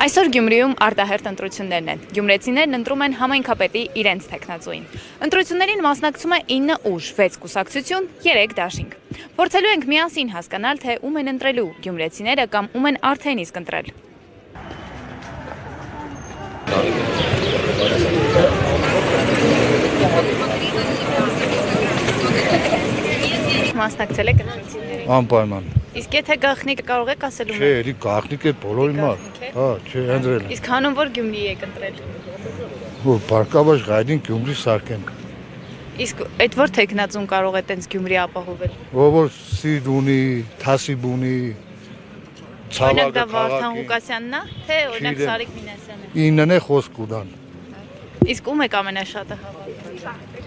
Այսօր Գյումրիում արտահերթ ընտրություններն են։ Գյումրեցիներն ընտրում են համայնքապետի իրենց թեկնածուին։ Ընտրություններին մասնակցում է 9 ուժ, 6 կուսակցություն, 3 դաշինք։ Փորձելու ենք միասին հասկանալ, թե ում են ընտրելու գյումրեցիները կամ ում են արդեն իսկ ընտրել։ Մասնակցել եք ընտրություններին։ Անպայման։ Իսկ եթե գաղտնիք կարող եք ասել ում Չէ, էլի գաղտնիք է բոլորի մար։ Հա, չէ, ընտրել։ Իսկ հանուն որ Գյումրի եք ընտրել։ Ու Բարգավաճ Ղայդին Գյումրի Սարգեն։ Իսկ այդ որ թեկնածուն կարող է տենց Գյումրի ապահովել։ Որ սիր ունի, թասիբ ունի, Օրինակ դա ցավակը Վարդան Ղուկասյանն է, թե օրինակ Սարիկ Մինասյանը։ 9-ն է խոսք ուդան։ Իսկ ում եք ամենաշատը հավատում։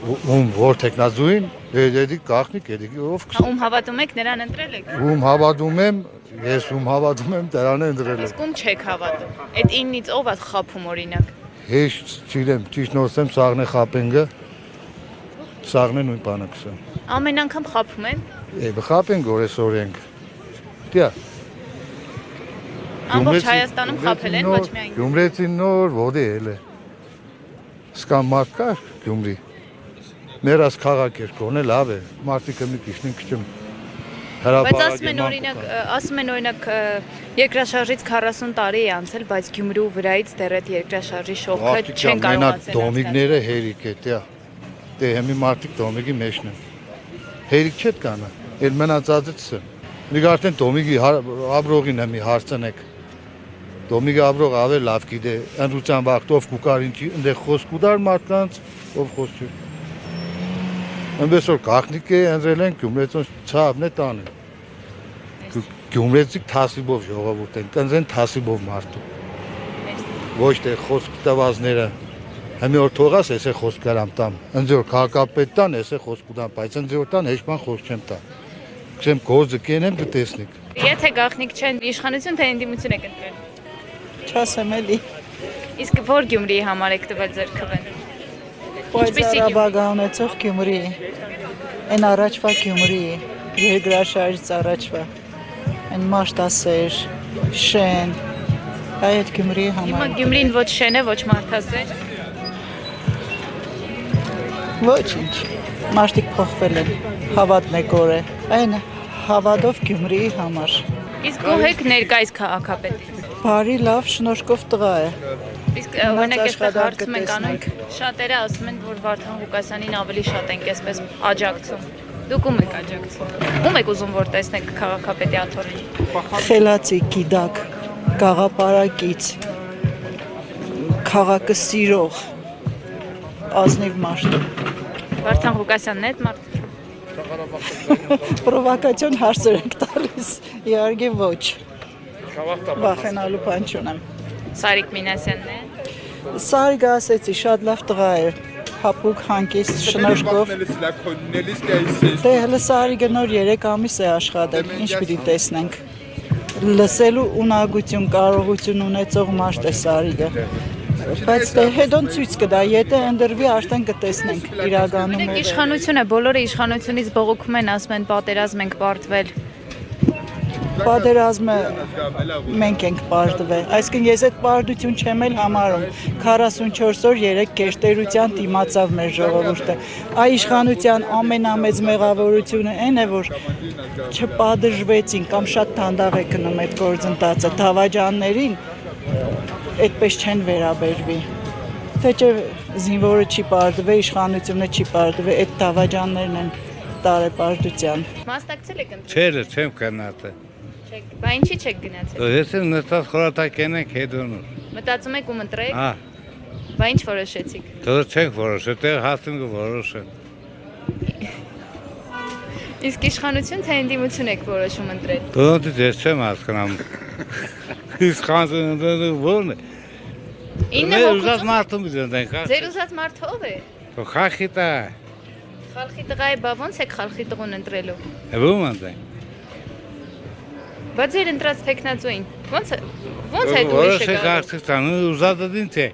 Ում որ տեխնազուին, էդի գաղտնիք էդի ով Ում հավատում եք, նրան ընտրել եք։ ում հավատում եմ, ես ում հավատում եմ, դրան եմ ընտրել։ Իսկ ում չեք հավատում։ Այդ 9-ից ով է խափում օրինակ։ Հեշտ չիրեմ, ճիշտ նորսեմ սաղն է խապենգը։ Սաղն է նույն բանը կսեմ։ Ամեն անգամ խափում են։ Խապենք որ այսօրենք։ Դիա։ Ամբողջ Հայաստանում խափել են, ոչ միայն։ Գյումրեցին նոր ոդի էլ է։ Սկամ մարդ կա Գյումրի։ Ներած քաղաք էր կողնել լավ է, մարդիկը մի քիչ քիչ Բայց ասում են օրինակ երկրաշարժից 40 տարի է անցել, բայց Գյումրու վրայից դեռ այդ երկրաշարժի շոկը չեն կարողացել։ Դոմիկները հերիք է, դե։ Դե հիմի մարդիկ դոմիկի մեջն են։ Հերիք չէ կանա, էլ մնացածը։ Մենք արդեն դոմիկի աբրողին եմ հարցնեք։ Դոմիկի աբրող ավել լավ գիտե, ընդրության վաղտով կուկարինչի, այնտեղ խոսք ուդար մարդկանց, ով խոսք չէ։ Այնպես որ գաղտնիք է ընտրել են գյումրեցուն ցավն է տանը։ Գյումրեցիք թասիբով ժողովուրդ են, կընտրեն թասիբով մարդու։ Ոչ թե խոսք տվածները։ Հիմա որ թողած էս է խոսք կարամ տամ։ Ընդ որ քաղաքապետ տան, էս է խոսք ուտան, բայց ընդ որ տան հեշտման խոսք չեմ տա։ Քսեմ գործը կենեմ կտեսնիկ։ Եթե գաղտնիք չեն իշխանություն, թե ընդդիմություն եք ընտրել։ Չասեմ էլի։ Իսկ որ Գյումրիի համար եք տվել ձեր քվեն։ Պայծառաբագա ունեցող Գյումրի, այն առաջվա Գյումրի, երկրաշարժից առաջվա, այն մաշտասեր, շեն, այդ Գյումրիի Հիմա համար։ Գյումրին ոչ շեն է, ոչ մարդասեր։ Ոչինչ, մարդիկ փոխվել են, հավատն է գորե, այն հավատով Գյումրիի համար։ Իսկ ով եք ներկայիս քաղաքապետից։ Բարի լավ շնորհքով տղա է։ Իսկ օրինակ այստեղ հարցում ենք անոնք, շատերը ասում են, որ Վարդան Ղուկասյանին ավելի շատ ենք այսպես աջակցում։ Դուք ում եք աջակցում։ Ում եք ուզում որ տեսնեք քաղաքապետի աթոռին։ Խելացի, գիդակ, գաղափարակից, քաղաքը սիրող, ազնիվ մարդ։ Վարդան Ղուկասյանն է այդ մարդը։ Պրովոկացիոն հարցեր եք տալիս, իհարկե ոչ։ Վախենալու բան չունեմ։ Սարիկ Մինասյանն է։ Սարիգը ասեցի, շատ լավ տղա է, հապուկ, հանկիստ, շնորհքով։ Դե հələ Սարիգը նոր 3 ամիս է աշխատել, ինչ պիտի տեսնենք։ Լսելու ունակություն, կարողություն ունեցող մարդ է Սարիգը։ Բայց դե հետոն ցույց կտա, եթե ընդրվի արդեն կտեսնենք իրականում։ Մենք իշխանություն է, բոլորը իշխանությունից բողոքում են, ասում են պատերազմ ենք պարտվել։ Պատերազմը մենք ենք պարտվել, այսինքն ես այդ պարտություն չեմ էլ համարում, 44 օր 3 գերտերության դիմացավ մեր ժողովուրդը, այ իշխանության ամենամեծ մեղավորությունը այն է, որ չպատժվեցին կամ շատ դանդաղ է գնում այդ գործընթացը, դավաճաններին այդպես չեն վերաբերվի, թե չէ զինվորը չի պարտվել, իշխանությունը չի պարտվել, այդ դավաճաններն են տարեպարտության։ Մասնակցել եք ընտրել։ Չէ, չեմ գնացել։ Բա ինչի չեք գնացել։ Ես եմ նստած խորհրդակեն ենք հետոնում։ Մտածում եք ում ընտրեք։ Հա, Բա ինչ որոշեցիք։ դեռ չենք որոշել, դեռ հասնենք կորոշեն։ Իսկ իշխանություն թե ընդդիմություն եք որոշում ընտրել։ Դրանից ես չեմ հասկանում։ Իշխանությունը ո՞րն է։ Ինը ուզած մարդում դենք։ Ձեր ուզած մարդը ով է։ Խախիտա։ Խալխի տղա է, բա ո՞նց եք խալխի տղուն ընտրելու։ Ո՞ւմ են։ Բա ձեր ընտրած տեխնացուին ո՞նց այդ ուրիշը գա։ Կարծիքան ուզածը դինց է։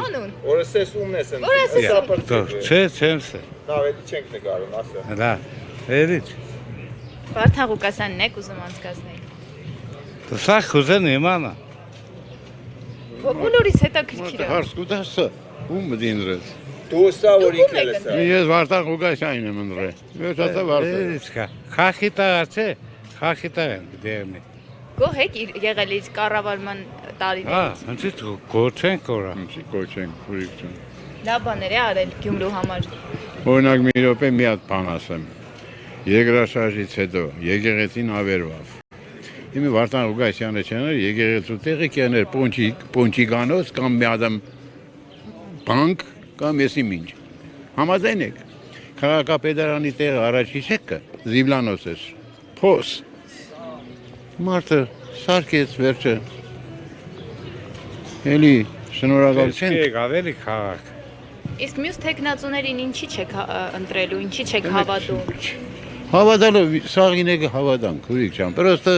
Անուն։ Օրս ես ումն ես ընտրում։ Օրս ես։ Չէ, չեմ սա։ Լավ, էլի չենք նկարում, ասա։ Լավ։ Էլի։ Վարդան Ղուկասյանն եք ուզում անցկացնել։ Սա խուզեն իմանա։ Բոլորիս հետաքրքիր է։ Հարց կուտասը ում դինրես։ Դու սա որ ինքն ես։ Ես Վարդան Ղուկասյանն եմ ընտրել։ Ես Վարդան։ Իսկա։ Խախի տղա չէ։ Խախի տղա են դերնի։ Գոհ եք եղել իր կառավարման տարիներից։ Անցից կոչեն կորա։ Ինչի կոչեն քուրիկցուն։ Լավ բաներ է արել Գյումրու համար։ Օրինակ մի րոպե մի հատ բան ասեմ։ Երկրաշարժից հետո եկեղեցին ավերվավ։ Իմի Վարդան Ղուկասյանը չներ եկեղեցու տեղը կերներ Պոնչիգանոց կամ մի հատ բանկ կամ եսի մինչ։ Համաձայն եք։ Քաղաքապետարանի տեղը առաջի չեկը Զիվլանոս էր։ Փոս։ Մարդը սարքեց վերջը։ Էլի շնորհակալություն։ Ավելի քաղաք։ Իսկ մյուս տեխնացուներին ինչի չեք ընտրելու, ինչի չեք հավատում։ Հավատալով սաղինեկը հավատանք, քուրիկ ջան, պրոստը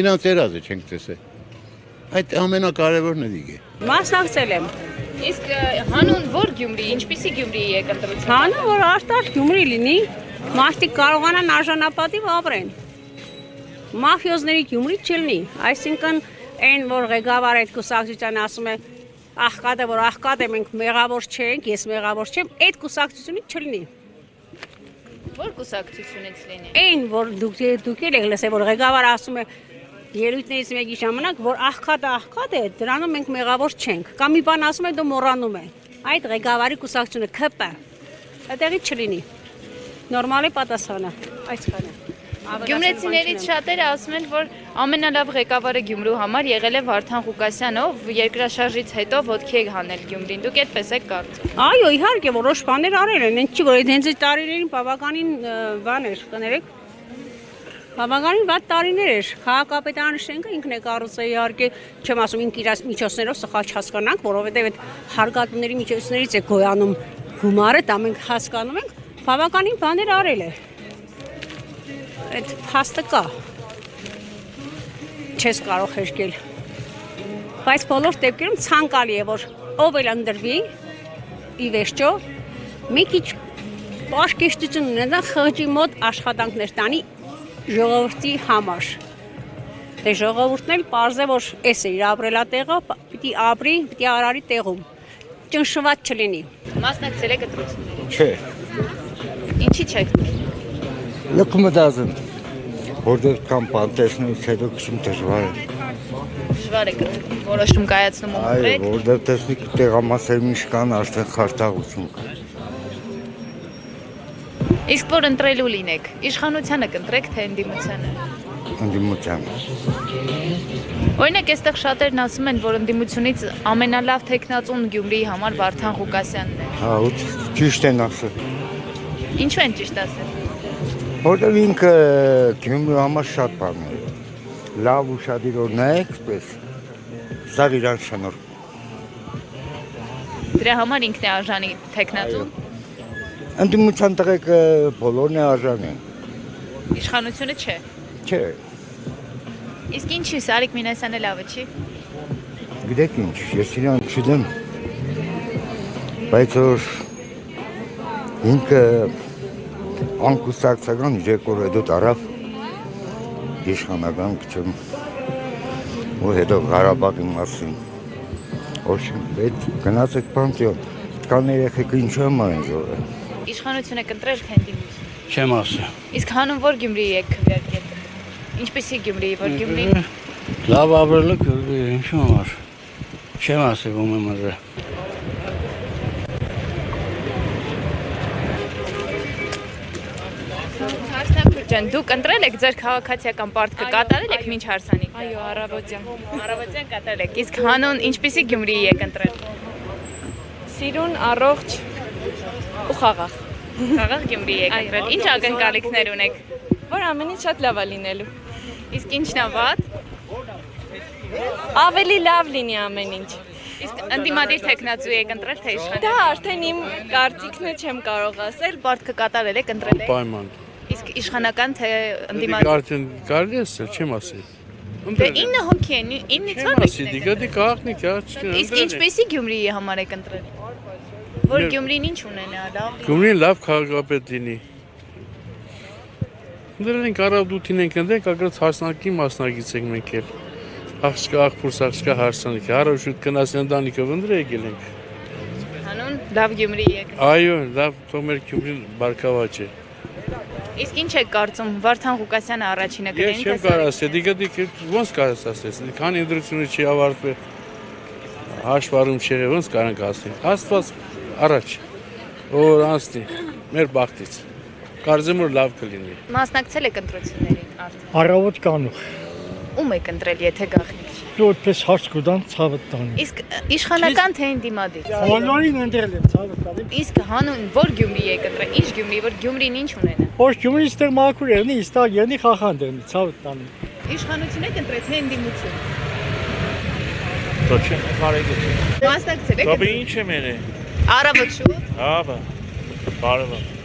իրancs երազը չենք տեսել։ Այդ ամենակարևորն է դիգե։ Մասնակցել եմ։ Իսկ հանուն որ Գյումրի, ինչպիսի Գյումրի եք ընտրություն։ Հանուն որ արտարք Գյումրի լինի, մարդիկ կարողանան արժանապատիվ ապրեն։ Մաֆիոզների Գյումրի չլինի, այսինքն այն որ ղեկավարը այդ կուսակցությանը ասում է աղքատ է որ աղքատ է մենք մեղավոր չենք, ես մեղավոր չեմ, այդ կուսակցությունը չլինի։ Որ կուսակցությունից լինի։ Այն որ դուք եք լսել որ ղեկավարը ասում է ելույթներից մեկի ժամանակ որ աղքատ է, դրանում մենք մեղավոր չենք։ Կամ մի բան ասում է դու մոռանում է։ Այդ ղեկավարի կուսակցությունը ԿՊ այդտեղի չլինի։ Նորմալի պատասխանը այսքանը։ Գյումրեցիներից շատերը ասում են, որ ամենալավ ղեկավարը Գյումրու համար եղել է Վարդան Ղուկասյանը, ով երկրաշարժից հետո ոտքի է հանել Գյումրին։ Դուք այդպես եք կարծում։ Այո, իհարկե, որոշ բաներ արել են, ինչ չի որ այդ հենց այդ տարիներին բավականին բաներ, կներեք։ Բավականին վատ տարիներ էր։ Քաղաքապետարանի շենքը ինքն է կառուցել, իհարկե, չեմ ասում ինքն իր միջոցներով սխալ չհասկանանք, որովհետև այդ հարգատուների միջոցներից է գոյանում գումարը, դա մենք հասկանում ենք, բավականին բաներ արել է։ Այդ փաստը կա։ Չես կարող հերկել։ Բայց բոլոր դեպքերում ցանկալի է որ ով էլ ընդրվի ի վերջո մի քիչ պաշտպանություն ունենա խղճի մոտ աշխատանքներ տանի ժողովրդի համար։ Դե ժողովուրդն էլ պարզ է որ էս է իր ապրելատեղը, պիտի ապրի, պիտի արարի տեղում։ Ճնշված չլինի։ Մասնակցել եք ընտրություններին։ Չէ, Ինչի չեք։ լքում է դազն, որտեղ կամ պատեսնից հետո քիչ դժվար է։ Դժվար եք որոշում կայացնում ու Այո, ընտրեք։ որտեղ տեսնիկ տեղամասերում ինչ կան, այստեղ խարտաղություն կա։ Իսկ որ ընտրելու լինեք, իշխանությանը կընտրեք թե ընդդիմությանը։ Ընդդիմության։ Օրինակ, այստեղ շատերն ասում են, որ ընդդիմությունից ամենալավ տեխնացուն Գյումրիի համար Վարդան Ղուկասյանն է։ Հա, ու ճիշտ են ասել։ Ինչու են ճիշտ ասել։ Որտեղ ինքը Գյումրու համար շատ բան է։ Լավ ուշադիր որ նայեք, պես սա իրան շնորհ։ Դրա համար ինքն է արժանի տեխնացուն։ Ընդդիմության տղեկը բոլորն է արժան են։ Իշխանությունը չէ։ Չէ, Իսկ ինչի Սարիկ Մինասյանը լավը չի։ գիտեք ինչ, ես իրան չդեմ։ Բայց որ ինքը անկուսակցական ջեկորեդոտ արավ իշխանական քչում ու հետո Ղարաբաղի մասին ոչինչ այդ գնացեք պանթեոն կան երեխեքը ինչու եմ այն ժողը Իշխանությունը կընտրել թե ընդդիմություն։ Չեմ ասում։ Իսկ հանուն որ Գյումրիի եք քվեարկել։ Ինչպեսի Գյումրիի, որ Գյումրին Լավ ապրել եք ինչու համար։ Չեմ ասում ում եմ ընտրել։ Ջան, դուք ընտրել եք ձեր քաղաքացիական պարտքը կատարել եք մինչ հարսանիք։ Այո, առավոտյան։ Առավոտյան կատարել եք։ Իսկ հանուն ինչպեսի Գյումրիի եք ընտրել։ Սիրուն, առողջ ու խաղաղ։ Խաղաղ Գյումրիի եք ընտրել։ Ինչ ակնկալիքներ ունեք։ Որ ամենից շատ լավ է լինելու։ Իսկ ինչն է վատ։ Ավելի լավ լինի ամեն ինչ։ Իսկ ընդդիմադիր տեխնացու եք ընտրել թե իշխան։ Դա արդեն իմ կարծիքն է, չեմ կարող ասել։ Պարտքը կատարել եք ընտրել եք։ Պայման։ Իսկ իշխանական թե ընդդիմադիր։ Արդեն կարելի է ասել, չեմ ասել։ Դե 9 հոգի են, 9-ից ո՞ր Ասի, դիգա դի կախնիկ, Իսկ ինչպեսի Գյումրիի համար եք ընտրել։ Որ Գյումրին ինչ ունենա, լավ։ Գյումրին լավ քաղաքապետ լինի։ Դրանք առավոտին ենք ընդենք, ակրած հարսնակի մասնագից ենք մենք էլ։ Աղջկա աղբուրսաղջկա հարսանիք։ Հարոշուտ կնասյան դանիքը վնդր եկել ենք։ Հանուն լավ Գյումրի եք։ Այո, լավ թոմեր Գյումրին բարգավաճ է։ Իսկ ինչ եք կարծում Վարդան Ղուկասյանը առաջինը Ես չեմ կարող ասել, դիգա ոնց կարես ասես, քանի ընտրությունը չի ավարտվել։ Հաշվառում չէ, ոնց կարանք ասենք։ Աստված առաջ։ Որ անցնի մեր բախտից։ Կարծեմ որ լավ կլինի։ Մասնակցել եք ընտրություններին արդեն։ Առավոտ կանուխ։ Ում եք ընտրել, եթե գաղտնիք չի։ Որպես հարց կուտան ցավը տանի։ Իսկ իշխանական թե ընդդիմադիր։ Բոլորին ընտրել եմ ցավը տանի։ Իսկ հանուն որ Գյումրի եք ընտրել, ինչ Գյումրի, որ Գյումրին ինչ ունենա։ Որ Գյումրի ստեղ մաքուր եղնի, իստա եղնի խախանդ եղնի ցավը տանի։ Իշխանություն եք ընտրել թե ընդդիմություն։ Դա չեմ կարելի։ Մասնակցել եք։ Դա ինչ է մենե։ Առավոտ շուտ։ Հա, բարև։